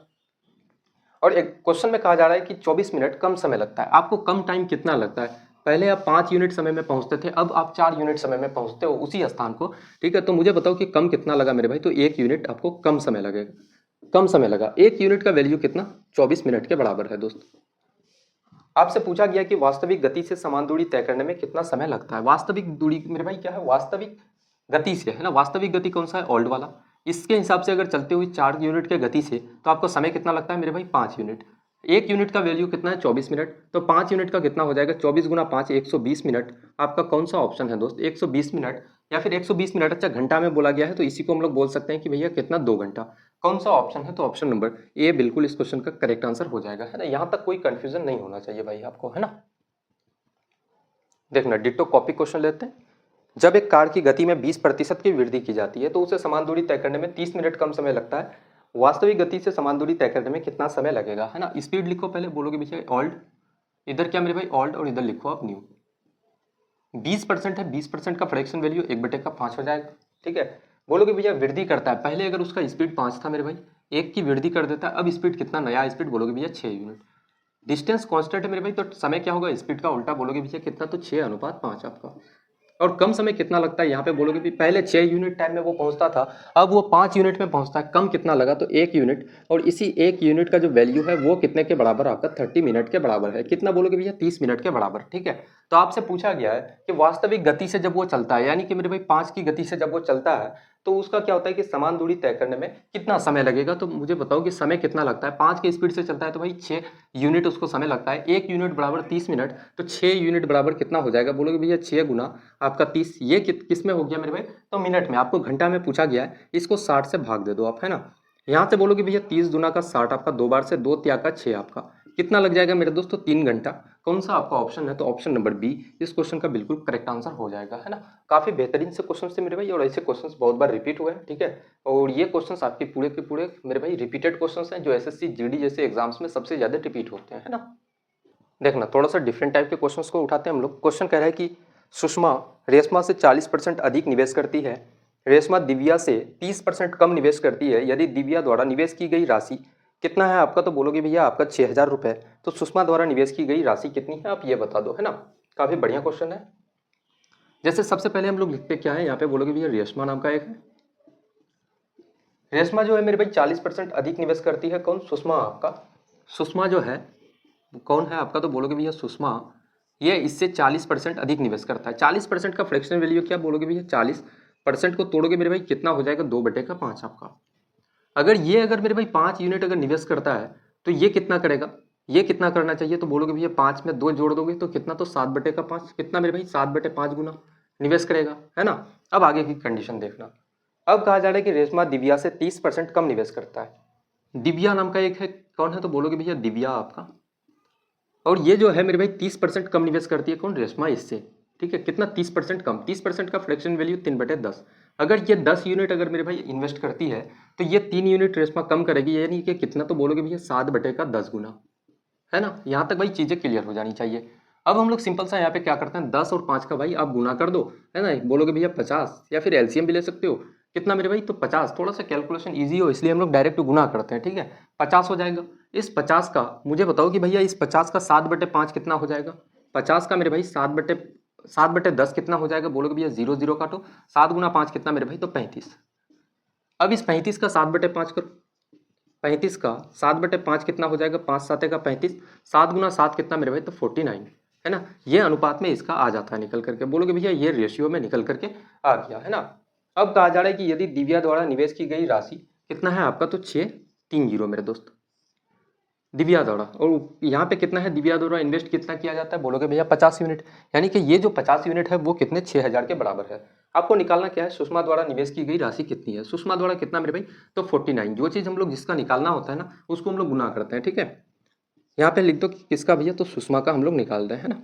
और एक क्वेश्चन में कहा जा रहा है कि 24 मिनट कम समय लगता है। आपको कम टाइम कितना लगता है? पहले आप 5 यूनिट समय में पहुंचते थे, अब आप 4 यूनिट समय में पहुंचते हो उसी स्थान को, ठीक है। तो मुझे बताओ कि कम कितना लगा मेरे भाई? तो 1 यूनिट आपको कम समय लगेगा, कम समय लगा। 1 यूनिट का वैल्यू कितना? 24 मिनट के बराबर है दोस्त। आपसे पूछा गया कि वास्तविक गति से समान दूरी तय करने में कितना समय लगता है। वास्तविक दूरी मेरे भाई क्या है? वास्तविक गति से, है ना। वास्तविक गति कौन सा है? ओल्ड वाला। इसके हिसाब से अगर चलते हुए 4 यूनिट के गति से तो आपको समय कितना लगता है मेरे भाई? 5 यूनिट। 1 यूनिट का वैल्यू कितना है? 24 मिनट। तो 5 यूनिट का कितना हो जाएगा? 24 गुना 5, 120 मिनट। आपका कौन सा ऑप्शन है दोस्त? 120 मिनट या फिर 120 मिनट। अच्छा, घंटा में बोला गया है तो इसी को हम लोग बोल सकते हैं कि भैया कितना? 2 घंटा। कौन सा ऑप्शन है? तो ऑप्शन नंबर ए बिल्कुल इस क्वेश्चन का करेक्ट आंसर हो जाएगा, है ना। यहाँ तक कोई कंफ्यूजन नहीं होना चाहिए भाई आपको, है ना। देखना डिट्टो कॉपी क्वेश्चन लेते हैं। जब एक कार की गति में 20% की वृद्धि की जाती है तो उसे समान दूरी तय करने में 30 मिनट कम समय लगता है। वास्तविक गति से समान दूरी तय करने में कितना समय लगेगा, है ना। स्पीड लिखो पहले, बोलोगे भैया ओल्ड, इधर क्या मेरे भाई? ओल्ड, और इधर लिखो आप न्यू। 20% है, 20% का फ्रैक्शन वैल्यू 1/5 हो जाएगा, ठीक है। बोलोगे भैया वृद्धि करता है। पहले अगर उसका स्पीड 5 था मेरे भाई, 1 की वृद्धि कर देता है, अब स्पीड कितना? नया स्पीड बोलोगे भैया 6 यूनिट। डिस्टेंस कांस्टेंट है मेरे भाई, तो समय क्या होगा? स्पीड का उल्टा, बोलोगे भैया कितना? तो 6:5 आपका। और कम समय कितना लगता है, यहाँ पे बोलोगे भी पहले 6 यूनिट टाइम में वो पहुंचता था, अब वो 5 यूनिट में पहुंचता है, कम कितना लगा, तो 1 यूनिट। और इसी 1 यूनिट का जो वैल्यू है वो कितने के बराबर, आपका 30 मिनट के बराबर है। कितना बोलोगे भैया, 30 मिनट के बराबर। ठीक है, तो आपसे पूछा गया है कि वास्तविक गति से जब वो चलता है, यानी कि मेरे भाई 5 की गति से जब वो चलता है तो उसका क्या होता है कि समान दूरी तय करने में कितना समय लगेगा। तो मुझे बताओ कि समय कितना लगता है, 5 की स्पीड से चलता है तो भाई 6 यूनिट उसको समय लगता है। 1 यूनिट बराबर 30 मिनट, तो 6 यूनिट बराबर कितना हो जाएगा, बोलोगे भैया 6 गुना आपका 30। ये किस में हो गया मेरे भाई, तो मिनट में। आपको घंटा में पूछा गया है, इसको 60 से भाग दे दो आप, है ना। यहाँ से बोलोगे भैया 30 दुना का 60, आपका 2 बार से 2 त्याग का 6, आपका कितना लग जाएगा मेरे दोस्तों, 3 घंटा। कौन सा आपका ऑप्शन है, तो ऑप्शन नंबर बी इस क्वेश्चन का बिल्कुल करेक्ट आंसर हो जाएगा, है ना। काफी बेहतरीन से क्वेश्चन थे मेरे भाई, और ऐसे क्वेश्चंस बहुत बार रिपीट हुए हैं। ठीक है, और ये क्वेश्चंस आपके पूरे के पूरे मेरे भाई रिपीटेड क्वेश्चंस हैं, जो एसएससी जीडी जैसे एग्जाम्स में सबसे ज्यादा रिपीट होते हैं, है ना। देखना थोड़ा सा डिफरेंट टाइप के क्वेश्चंस को उठाते हैं हम लोग। क्वेश्चन कह रहा है कि सुषमा रेशमा से 40% अधिक निवेश करती है, रेशमा दिव्या से 30% कम निवेश करती है। यदि दिव्या द्वारा निवेश की गई राशि कितना है आपका, तो बोलोगे भैया आपका 6,000 रुपये। तो सुषमा द्वारा निवेश की गई राशि कितनी है, आप ये बता दो, है ना। काफी बढ़िया क्वेश्चन है। जैसे सबसे पहले हम लोग लिखते क्या है, यहाँ पे बोलोगे भैया रेशमा नाम का एक है। रेशमा जो है मेरे भाई 40% अधिक निवेश करती है, कौन, सुषमा। आपका सुषमा जो है कौन है आपका, तो बोलोगे भैया सुषमा, ये इससे 40% अधिक निवेश करता है। 40% का फ्रैक्शनल वैल्यू क्या, बोलोगे भैया 40% को तोड़ोगे मेरे भाई कितना हो जाएगा, 2/5 आपका। अगर मेरे भाई 5 यूनिट अगर निवेश करता है तो ये कितना करेगा, ये कितना करना चाहिए, तो बोलोगे भैया 5 में 2 जोड़ दोगे तो कितना, तो 7/5, कितना मेरे भाई 7/5 गुना निवेश करेगा, है ना। अब आगे की कंडीशन देखना। अब कहा जा रहा है कि रेशमा दिव्या से 30% कम निवेश करता है। दिव्या नाम का एक है, कौन है, तो बोलोगे भैया दिव्या आपका। और ये जो है मेरे भाई 30% कम निवेश करती है, कौन, रेशमा, इससे। ठीक है, कितना, 30% कम। 30% का फ्रैक्शन वैल्यू 3/10। अगर ये 10 यूनिट अगर मेरे भाई इन्वेस्ट करती है तो ये 3 यूनिट रेशमा कम करेगी, यानी कि कितना, तो बोलोगे भैया 7/10 गुना, है ना। यहाँ तक भाई चीजें क्लियर हो जानी चाहिए। अब हम लोग सिंपल सा यहाँ पे क्या करते हैं, 10 और 5 का भाई आप गुना कर दो, है ना। बोलोगे भैया 50, या फिर एलसीएम भी ले सकते हो, कितना मेरे भाई, तो 50। थोड़ा सा कैलकुलेशन ईजी हो इसलिए हम लोग डायरेक्ट गुना करते हैं। ठीक है, 50 हो जाएगा। इस 50 का मुझे बताओ कि भैया इस 50 का 7/5 कितना हो जाएगा। 50 का मेरे भाई 7/10 कितना हो जाएगा, बोलोगे भैया 0 0 काटो, 7 गुना 5 कितना मेरे भाई, तो 35। अब इस 35 का 7/5 करो, 35 का 7/5 कितना हो जाएगा, 5 7 का 35, 7 गुना 7 कितना मेरे भाई, तो 49, है ना। ये अनुपात में इसका आ जाता है निकल करके, बोलोगे भैया ये रेशियो में निकल करके आ गया, है ना। अब कहा जा रहा है कि यदि दिव्या द्वारा निवेश की गई राशि कितना है आपका, तो 630 मेरे दोस्त, दिव्या द्वारा। और यहाँ पे कितना है, दिव्या द्वारा इन्वेस्ट कितना किया जाता है, बोलोगे भैया 50 यूनिट, यानी कि ये जो 50 यूनिट है वो कितने, 6,000 के बराबर है। आपको निकालना क्या है, सुषमा द्वारा निवेश की गई राशि कितनी है। सुषमा द्वारा कितना मेरे भाई, तो 49। जो चीज़ हम लोग जिसका निकालना होता है ना उसको हम लोग गुना करते हैं। ठीक है, यहाँ पे लिख दो कि किसका भैया, तो सुषमा का हम लोग निकाल रहे हैं, है ना।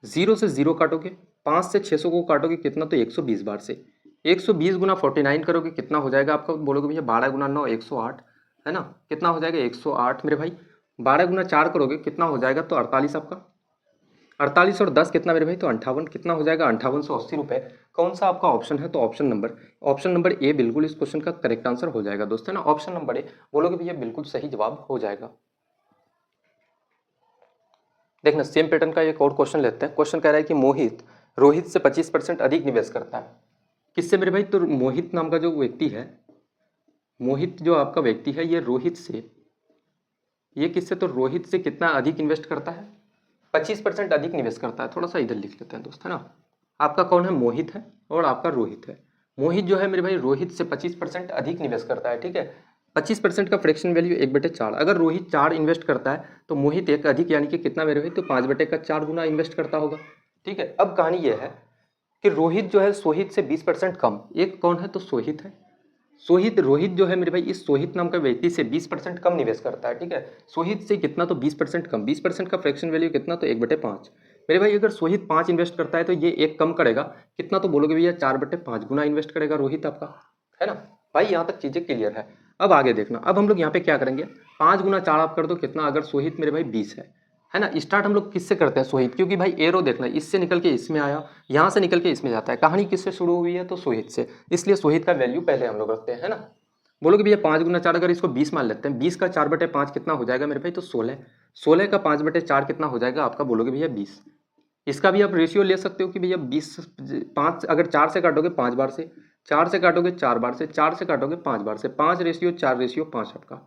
0 से 0 काटोगे, 5 से 600 को काटोगे कितना, तो 120 बार से। 120 गुना 49 करोगे कितना हो जाएगा आपका, बोलोगे भैया 12 गुना 9 108, है ना। कितना हो जाएगा 108 मेरे भाई। 12 गुना 4 करोगे कितना हो जाएगा, तो 48 आपका। 48 और 10 कितना मेरे भाई, तो 58, कितना हो जाएगा 5880 रुपये। कौन सा आपका ऑप्शन है, तो ऑप्शन नंबर ए बिल्कुल इस क्वेश्चन का करेक्ट आंसर हो जाएगा दोस्तों, ना। ऑप्शन नंबर ए बोलोगे भैया बिल्कुल सही जवाब हो जाएगा। देखना सेम पैटर्न का एक और क्वेश्चन लेते हैं। क्वेश्चन कह रहा है कि मोहित रोहित से 25% अधिक निवेश करता है। किससे मेरे भाई, तो मोहित नाम का जो व्यक्ति है, मोहित जो आपका व्यक्ति है, ये रोहित से, ये किससे, तो रोहित से कितना अधिक इन्वेस्ट करता है, 25% अधिक निवेश करता है। थोड़ा सा इधर लिख लेते हैं दोस्त, है ना। आपका कौन है, मोहित है, और आपका रोहित है। मोहित जो है मेरे भाई रोहित से 25% अधिक निवेश करता है। ठीक है, 25% का फ्रैक्शन वैल्यू 1/4। अगर रोहित 4 इन्वेस्ट करता है तो मोहित 1 अधिक, यानी कि कितना मेरे भाई, तो 5/4 गुना इन्वेस्ट करता होगा। ठीक है, अब कहानी यह है कि रोहित जो है सोहित से 20% कम, एक कौन है, तो सोहित है। रोहित जो है मेरे भाई इस सोहित नाम का व्यक्ति से 20% कम निवेश करता है। ठीक है, सोहित से कितना, तो 20% कम। 20% का फ्रैक्शन वैल्यू कितना, तो 1/5 मेरे भाई। अगर सोहित 5 इन्वेस्ट करता है तो ये 1 कम करेगा, कितना, तो बोलोगे भैया 4/5 गुना इन्वेस्ट करेगा रोहित आपका, है ना भाई। यहाँ तक चीजें क्लियर है। अब आगे देखना, अब हम लोग यहाँ पे क्या करेंगे, 5 गुना 4 आप कर दो कितना, अगर सोहित मेरे भाई 20 है ना। स्टार्ट हम लोग किससे करते हैं, सोहित, क्योंकि भाई एरो देखना, इससे निकल के इसमें आया, यहाँ से निकल के इसमें जाता है। कहानी किससे शुरू हुई है, तो सोहित से, इसलिए सोहित का वैल्यू पहले हम लोग रखते हैं, है ना। बोलोगे भैया 5 गुना 4, अगर इसको 20 मान लेते हैं, 20 का 4/5 कितना हो जाएगा मेरे भाई, तो 16। 16 का 5/4 कितना हो जाएगा आपका, बोलोगे भैया 20। इसका भी आप रेशियो ले सकते हो कि भैया 20 5, अगर 4 से काटोगे 5 बार से, 4 से काटोगे 4 बार से, 4 से काटोगे 5 बार से, 5:4:5 आपका।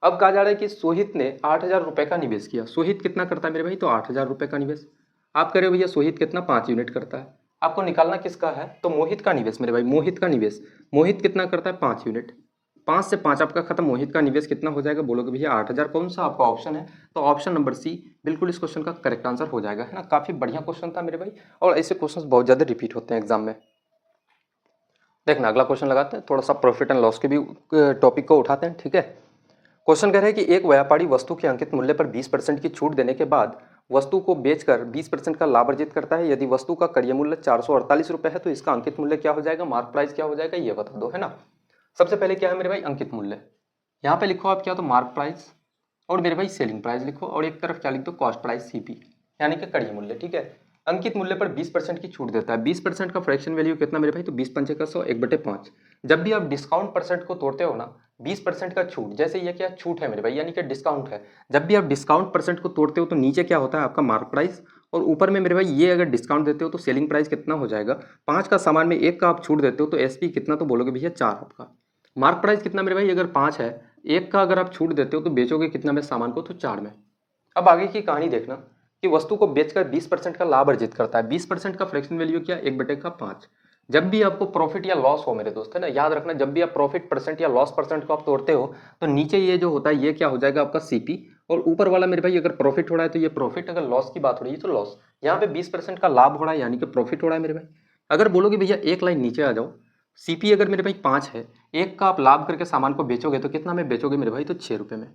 अब कहा जा रहा है कि सोहित ने 8,000 रुपये का निवेश किया। सोहित कितना करता है मेरे भाई? तो 8,000 रुपये का निवेश। आप कह रहे हो भैया सोहित कितना? 5 यूनिट करता है। आपको निकालना किसका है? तो मोहित का निवेश मेरे भाई, मोहित का निवेश। मोहित कितना करता है? 5 यूनिट। 5 से 5 आपका खत्म। मोहित का निवेश कितना हो जाएगा? बोलोगे भैया 8,000। कौन सा आपका ऑप्शन है? तो ऑप्शन नंबर सी बिल्कुल इस क्वेश्चन का करेक्ट आंसर हो जाएगा, है ना। काफी बढ़िया क्वेश्चन था मेरे भाई, और ऐसे क्वेश्चन बहुत ज्यादा रिपीट होते हैं एग्जाम में। देखना अगला क्वेश्चन लगाते हैं, थोड़ा सा प्रॉफिट एंड लॉस के भी टॉपिक को उठाते हैं, ठीक है। क्वेश्चन कह रहा है कि एक व्यापारी वस्तु के अंकित मूल्य पर 20% की छूट देने के बाद वस्तु को बेचकर 20% का लाभ अर्जित करता है। यदि वस्तु का क्रय मूल्य 448 रुपये है तो इसका अंकित मूल्य क्या हो जाएगा? मार्क प्राइस क्या हो जाएगा? ये बता दो, है ना। सबसे पहले क्या है मेरे भाई? अंकित मूल्य। यहाँ पे लिखो आप क्या? तो मार्क प्राइस, और मेरे भाई सेलिंग प्राइस लिखो, और एक तरफ क्या लिख दो? कॉस्ट प्राइस सीपी, यानी कि क्रय मूल्य, ठीक है। अंकित मूल्य पर 20% की छूट देता है। 20% का फ्रैक्शन वैल्यू कितना मेरे भाई? तो 20 पंचे का 100, 1/5। जब भी आप डिस्काउंट परसेंट को तोड़ते हो ना, 20% का छूट, जैसे ये क्या छूट है मेरे भाई, यानी कि डिस्काउंट है। जब भी आप डिस्काउंट परसेंट को तोड़ते हो तो नीचे क्या होता है? आपका मार्क प्राइस, और ऊपर में मेरे भाई ये अगर डिस्काउंट देते हो तो सेलिंग प्राइस कितना हो जाएगा? 5 का सामान में 1 का आप छूट देते हो तो एसपी कितना? तो बोलोगे भैया 4 आपका। मार्क प्राइस कितना मेरे भाई? अगर 5 है, 1 का अगर आप छूट देते हो तो बेचोगे कितना में सामान को? तो 4 में। अब आगे की कहानी देखना कि वस्तु को बेचकर 20% का लाभ अर्जित करता है। 20% का फ्रैक्शन वैल्यू क्या? 1/5। जब भी आपको प्रॉफिट या लॉस हो मेरे दोस्त, है ना, याद रखना, जब भी आप प्रॉफिट परसेंट या लॉस परसेंट को आप तोड़ते हो तो नीचे ये जो होता है ये क्या हो जाएगा? आपका सीपी, और ऊपर वाला मेरे भाई अगर प्रॉफिट हो रहा है तो ये प्रॉफिट, अगर लॉस की बात हो रही है तो लॉस। यहाँ पे 20% का लाभ हो रहा है यानी कि प्रॉफिट हो रहा है मेरे भाई। अगर बोलोगे भैया एक लाइन नीचे आ जाओ, सीपी अगर मेरे भाई 5 है, 1 का आप लाभ करके सामान को बेचोगे तो कितना में बेचोगे मेरे भाई? तो 6 रुपये में।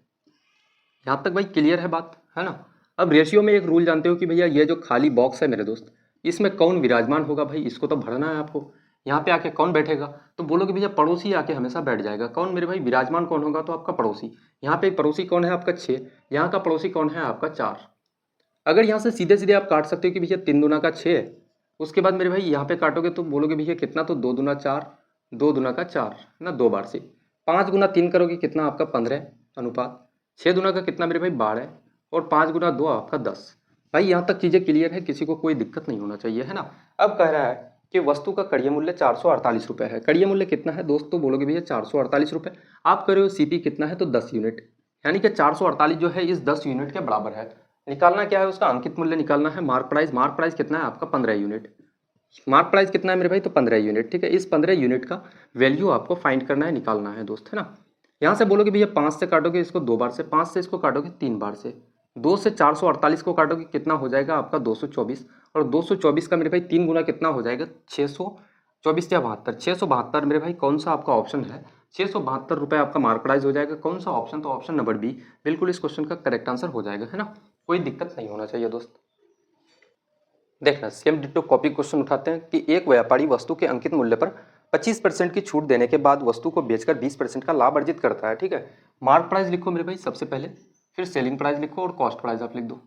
यहाँ तक भाई क्लियर है बात, है ना। अब रेशियो में एक रूल जानते हो कि भैया ये जो खाली बॉक्स है मेरे दोस्त, इसमें कौन विराजमान होगा? भाई इसको तो भरना है आपको। यहाँ पे आके कौन बैठेगा? तो बोलोगे भैया पड़ोसी आके हमेशा बैठ जाएगा। कौन मेरे भाई? विराजमान कौन होगा? तो आपका पड़ोसी। यहाँ पे पड़ोसी कौन है? आपका 6। यहाँ का पड़ोसी कौन है? आपका 4। अगर यहाँ से सीधे सीधे आप काट सकते हो कि भैया 3 दूना का 6 है, उसके बाद मेरे भाई यहाँ पे काटोगे तो बोलोगे भैया कितना? तो 2 दूना 4, 2 दूना का 4, ना 2 बार से। 5 गुना 3 करोगे कितना? आपका 15 अनुपात। 6 दूना का कितना मेरे भाई? 12, और 5 गुना 2 आपका 10। भाई यहाँ तक चीज़ें क्लियर है, किसी को कोई दिक्कत नहीं होना चाहिए, है ना। अब कह रहा है कि वस्तु का क्रय मूल्य 448 रुपये है। क्रय मूल्य कितना है दोस्त? तो बोलोगे भैया 448 रुपये। आप कह रहे हो सीपी कितना है? तो 10 यूनिट, यानी कि 448 जो है इस 10 यूनिट के बराबर है। निकालना क्या है? उसका अंकित मूल्य निकालना है। मार्क प्राइस, मार्क प्राइस कितना है आपका? 15 यूनिट। मार्क प्राइस कितना है मेरे भाई? तो 15 यूनिट, ठीक है। इस 15 यूनिट का वैल्यू आपको फाइंड करना है, निकालना है दोस्त, है ना। यहाँ से बोलोगे भैया 5 से काटोगे इसको 2 बार से, 5 से इसको काटोगे 3 बार से, 2 से 448 को काटोगे कितना हो जाएगा? आपका 224, और 224 का मेरे भाई 3 गुना कितना हो जाएगा? 624 या 72, 672 मेरे भाई कौन सा आपका ऑप्शन है? 672 रुपये आपका मार्क प्राइस हो जाएगा। कौन सा ऑप्शन? तो ऑप्शन नंबर बी बिल्कुल इस क्वेश्चन का करेक्ट आंसर हो जाएगा, है ना। कोई दिक्कत नहीं होना चाहिए दोस्त। देखना सेम डिट्टो कॉपी क्वेश्चन उठाते हैं कि एक व्यापारी वस्तु के अंकित मूल्य पर 25% की छूट देने के बाद वस्तु को बेचकर 20% का लाभ अर्जित करता है, ठीक है। मार्क प्राइस लिखो मेरे भाई सबसे पहले, फिर सेलिंग प्राइस लिखो और कॉस्ट प्राइस आप लिख दो।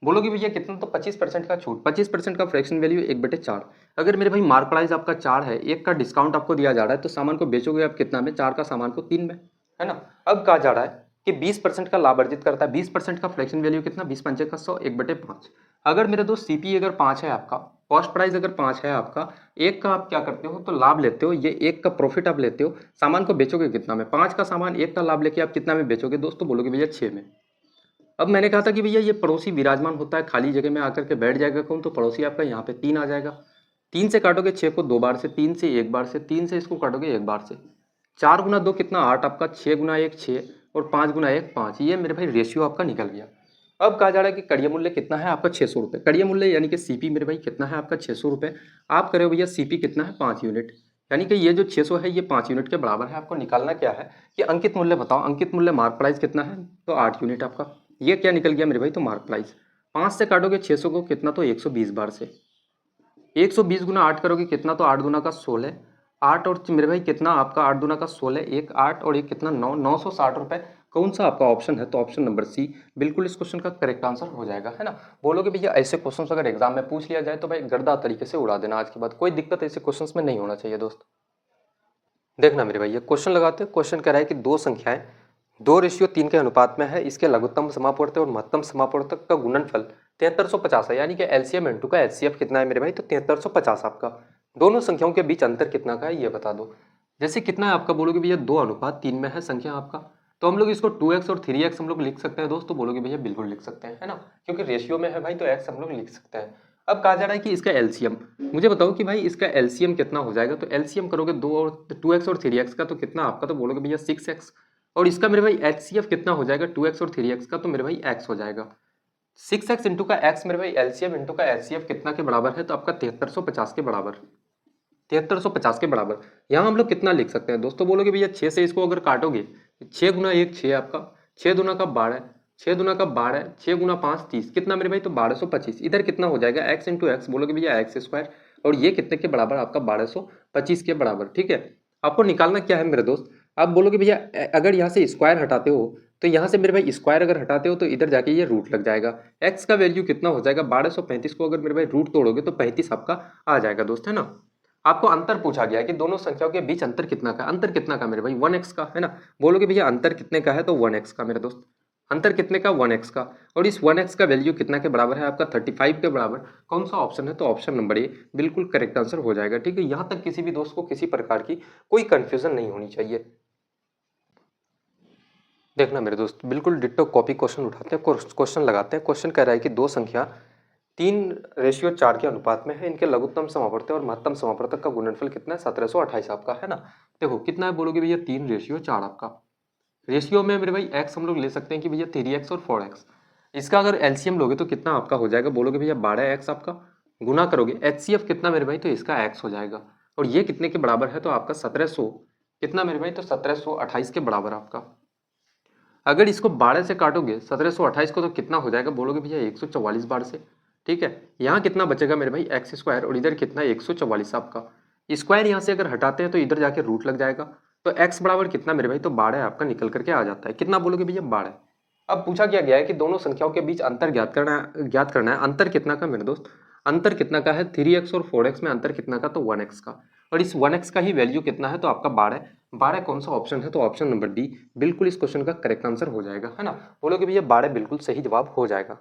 बोलोगे भैया कितना? तो 25% का छूट, 25% का फ्रैक्शन वैल्यू 1/4। अगर मेरे भाई मार्क प्राइस आपका 4 है, 1 का डिस्काउंट आपको दिया जा रहा है तो सामान को बेचोगे आप कितना में? 4 का सामान को 3 में, है ना। अब कहा जा रहा है कि 20% का लाभ अर्जित करता है। 20% का फ्रैक्शन वैल्यू कितना? 20 पंचे का 100, 1/5। अगर मेरे दोस्त सीपी अगर 5 है आपका, कॉस्ट प्राइस अगर 5 है आपका, 1 का आप क्या करते हो? तो लाभ लेते हो, ये 1 का प्रॉफिट आप लेते हो, सामान को बेचोगे कितना में? 5 का सामान 1 का लाभ लेके आप कितना में बेचोगे दोस्तों? बोलोगे भैया 6 में। अब मैंने कहा था कि भैया ये पड़ोसी विराजमान होता है, खाली जगह में आकर के बैठ जाएगा कौन? तो पड़ोसी आपका यहाँ पे 3 आ जाएगा। 3 से काटोगे 6 को 2 बार से, 3 से 1 बार से, 3 से इसको काटोगे 1 बार से। 4 गुना 2 कितना? 8 आपका, 6 गुना 1 6, और 5 गुना 1 5। ये मेरे भाई रेशियो आपका निकल गया। अब कहा जा रहा है कि क्रय मूल्य कितना है आपका? 600 रुपये। क्रय मूल्य यानी कि सीपी मेरे भाई कितना है आपका? 600 रुपये। आप करो भैया सीपी कितना है? 5 यूनिट, यानी कि ये जो 600 है ये 5 यूनिट के बराबर है। आपको निकालना क्या है कि अंकित मूल्य बताओ। अंकित मूल्य मार्क प्राइस कितना है? तो 8 यूनिट आपका। ये क्या निकल गया मेरे भाई? तो मार्क प्राइस। 5 से काटोगे 600 को कितना? तो 120 बार से। 120 गुना 8 करोगे कितना? तो 8 गुना का 16, 8 और मेरे भाई कितना आपका? 8 गुना का 16, एक 8 और एक कितना? 9, 960 रुपये। कौन सा आपका ऑप्शन है? तो ऑप्शन नंबर सी बिल्कुल इस क्वेश्चन का करेक्ट आंसर हो जाएगा, है ना। बोलोगे भैया ऐसे क्वेश्चन अगर एग्जाम में पूछ लिया जाए तो भाई गर्दा तरीके से उड़ा देना आज के बाद, कोई दिक्कत ऐसे क्वेश्चन में नहीं होना चाहिए दोस्त। देखना मेरे भाई ये क्वेश्चन लगाते हैं। क्वेश्चन कह रहा है कि दो संख्याएं 2:3 के अनुपात में है, इसके लघुत्तम समापवर्तक और महत्तम समापवर्तक का गुणनफल 7350 है, यानी कि एलसीएम इनटू का एचसीएफ कितना है मेरे भाई, तो 7350 आपका। दोनों संख्याओं के बीच अंतर कितना का है ये बता दो। जैसे कितना है आपका, बोलोगे भैया 2:3 में है संख्या आपका, तो हम लोग इसको 2x और 3x हम लोग लिख सकते हैं दोस्त, तो बोलोगे भैया बिल्कुल लिख सकते हैं, है ना, क्योंकि रेशियो में है भाई तो x हम लोग लिख सकते हैं। अब कहा जा रहा है कि इसका एलसीएम, मुझे बताओ कि भाई इसका एलसीएम कितना हो जाएगा, तो एलसीएम करोगे 2x और 3x का, तो कितना आपका, तो बोलोगे भैया 6x, और इसका मेरे भाई एचसीएफ कितना हो जाएगा 2x और 3x का, तो मेरे भाई x हो जाएगा। 6x इंटू का x मेरे भाई एलसीएम इंटू का एचसीएफ कितना के बराबर है, तो आपका 7350 के बराबर, 7350 के बराबर। यहाँ हम लोग कितना लिख सकते हैं दोस्तों, बोलोगे भैया 6 से इसको अगर काटोगे, 6 गुना 1 6 आपका, 6 दूना का 12, 6 दूना का 12, 6 गुना 5 30, कितना मेरे भाई, तो 1225। इधर कितना हो जाएगा x इंटू एक्स, बोलोगे भैया एक्स स्क्वायर, और ये कितने के बराबर, आपका 1225 के बराबर। ठीक है, आपको निकालना क्या है मेरे दोस्त, आप बोलोगे भैया अगर यहाँ से स्क्वायर हटाते हो, तो यहाँ से मेरे भाई स्क्वायर अगर हटाते हो तो इधर जाके ये रूट लग जाएगा। x का वैल्यू कितना हो जाएगा 1235 को अगर मेरे भाई रूट तोड़ोगे तो 35 आपका आ जाएगा दोस्त, है ना। आपको अंतर पूछा गया है कि दोनों संख्याओं के बीच अंतर कितना का, अंतर कितना का मेरे भाई 1x का, है ना। बोलोगे भैया अंतर कितने का है, तो 1x का मेरे दोस्त, अंतर कितने का 1x का, और इस 1x का वैल्यू कितना के बराबर है आपका 35 के बराबर। कौन सा ऑप्शन है, तो ऑप्शन नंबर ए बिल्कुल करेक्ट आंसर हो जाएगा। ठीक है, यहाँ तक किसी भी दोस्त को किसी प्रकार की कोई कंफ्यूजन नहीं होनी चाहिए। देखना मेरे दोस्त, बिल्कुल डिट्टो कॉपी क्वेश्चन उठाते हैं, क्वेश्चन लगाते हैं। क्वेश्चन कह रहा है कि दो संख्या 3:4 के अनुपात में है, इनके लघुत्तम समापवर्तक और महत्तम समापवर्तक का गुणनफल कितना है 1728 आपका, है ना। देखो कितना है, बोलोगे भैया 3:4 आपका। रेशियो में मेरे भाई x हम लोग ले सकते हैं कि भैया 3x और 4x। इसका अगर एलसीएम लोगे तो कितना आपका हो जाएगा, बोलोगे भैया 12x आपका, गुना करोगे एचसीएफ कितना मेरे भाई, तो इसका x हो जाएगा, और ये कितने के बराबर है, तो आपका 1700 कितना मेरे भाई, तो 1728 के बराबर आपका। अगर इसको 12 से काटोगे 1728 को, तो कितना हो जाएगा, बोलोगे भैया 144 बार से। ठीक है, यहाँ कितना बचेगा मेरे भाई एक्स स्क्वायर, और इधर कितना 144 आपका। स्क्वायर यहाँ से अगर हटाते हैं तो इधर जाके रूट लग जाएगा, तो x बराबर कितना मेरे भाई, तो 12 आपका निकल करके आ जाता है। कितना बोलोगे भैया 12। अब पूछा क्या गया है कि दोनों संख्याओं के बीच अंतर ज्ञात करना है। अंतर कितना का मेरे दोस्त, अंतर कितना का है 3x और 4x में अंतर कितना का, तो 1x का, और इस 1x का ही वैल्यू कितना है, तो आपका 12। 12 कौन सा ऑप्शन है, तो ऑप्शन नंबर डी बिल्कुल इस क्वेश्चन का करेक्ट आंसर हो जाएगा, है ना। बोलोगे भैया 12 बिल्कुल सही जवाब हो जाएगा।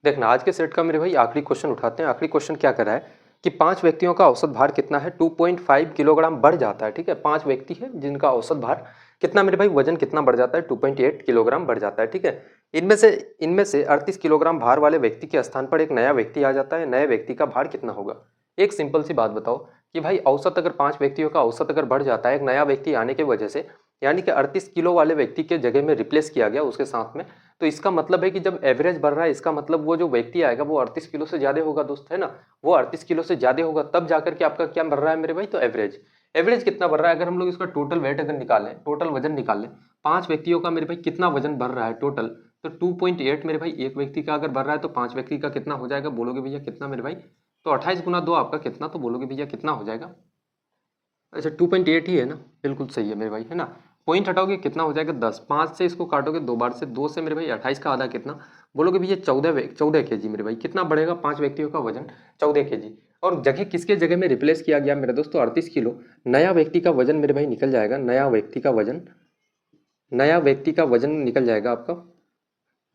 देखना आज के सेट का मेरे भाई आखिरी क्वेश्चन उठाते हैं। आखिरी क्वेश्चन क्या कर रहा है कि 5 व्यक्तियों का औसत भार कितना है, 2.5 किलोग्राम बढ़ जाता है। ठीक है, 5 व्यक्ति है जिनका औसत भार कितना मेरे भाई, वजन कितना बढ़ जाता है, 2.8 किलोग्राम बढ़ जाता है। ठीक है, इनमें से 38 किलोग्राम भार वाले व्यक्ति के स्थान पर एक नया व्यक्ति आ जाता है। नए व्यक्ति का भार कितना होगा। एक सिंपल सी बात बताओ कि भाई औसत अगर 5 व्यक्तियों का औसत अगर बढ़ जाता है एक नया व्यक्ति आने की वजह से, यानी कि 38 किलो वाले व्यक्ति के जगह में रिप्लेस किया गया उसके साथ में, तो इसका मतलब है कि जब एवरेज बढ़ रहा है, इसका मतलब वो जो व्यक्ति आएगा वो 38 किलो से ज्यादा होगा दोस्त, है ना। वो 38 किलो से ज्यादा होगा तब जाकर के आपका क्या बढ़ रहा है मेरे भाई, तो एवरेज। एवरेज कितना बढ़ रहा है, अगर हम लोग इसका टोटल वेट अगर निकालें, टोटल वजन निकाल लें, 5 व्यक्तियों का मेरे भाई कितना वजन बढ़ रहा है टोटल, तो 2.8 मेरे भाई एक व्यक्ति का अगर बढ़ रहा है तो 5 व्यक्ति का कितना हो जाएगा, बोलोगे भैया कितना मेरे भाई, तो 28 गुना 2 आपका कितना, तो बोलोगे भैया कितना हो जाएगा। अच्छा 2.8 ही है ना, बिल्कुल सही है मेरे भाई, है ना। पॉइंट हटाओगे कितना हो जाएगा 10, 5 से इसको काटोगे 2 बार से, 2 से मेरे भाई 28 का आधा कितना, बोलोगे भैया 14 केजी मेरे भाई। कितना बढ़ेगा 5 व्यक्तियों का वजन 14 केजी। और जगह किसके जगह में रिप्लेस किया गया मेरे दोस्तों, 38 किलो। नया व्यक्ति का वजन मेरे भाई निकल जाएगा, नया व्यक्ति का वजन निकल जाएगा आपका।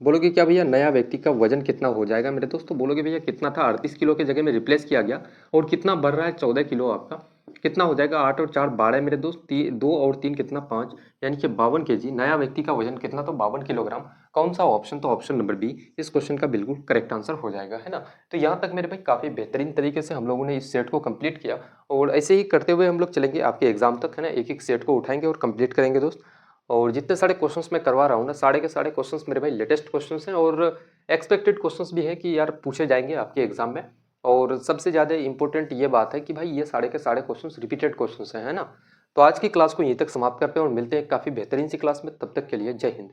बोलोगे क्या भैया नया व्यक्ति का वजन कितना हो जाएगा मेरे दोस्तों, बोलोगे भैया कितना था 38 किलो के जगह में रिप्लेस किया गया, और कितना बढ़ रहा है 14 किलो आपका, कितना हो जाएगा 8 और 4 12 मेरे दोस्त, 2 और 3 कितना 5, यानी कि 52 केजी। नया व्यक्ति का वजन कितना, तो 52 किलोग्राम। कौन सा ऑप्शन, तो ऑप्शन नंबर बी इस क्वेश्चन का बिल्कुल करेक्ट आंसर हो जाएगा, है ना। तो यहाँ तक मेरे भाई काफी बेहतरीन तरीके से हम लोगों ने इस सेट को कंप्लीट किया, और ऐसे ही करते हुए हम लोग चलेंगे आपके एग्जाम तक, है ना। एक एक सेट को उठाएंगे और कंप्लीट करेंगे दोस्त। और जितने सारे क्वेश्चंस मैं करवा रहा हूँ ना, सारे के सारे क्वेश्चंस मेरे भाई लेटेस्ट क्वेश्चंस हैं, और एक्सपेक्टेड क्वेश्चंस भी है कि यार पूछे जाएंगे आपके एग्जाम में। और सबसे ज़्यादा इंपॉर्टेंट ये बात है कि भाई ये सारे के सारे क्वेश्चंस रिपीटेड क्वेश्चंस हैं, है ना। तो आज की क्लास को यहीं तक समाप्त करते हैं और मिलते हैं काफ़ी बेहतरीन सी क्लास में। तब तक के लिए जय हिंद।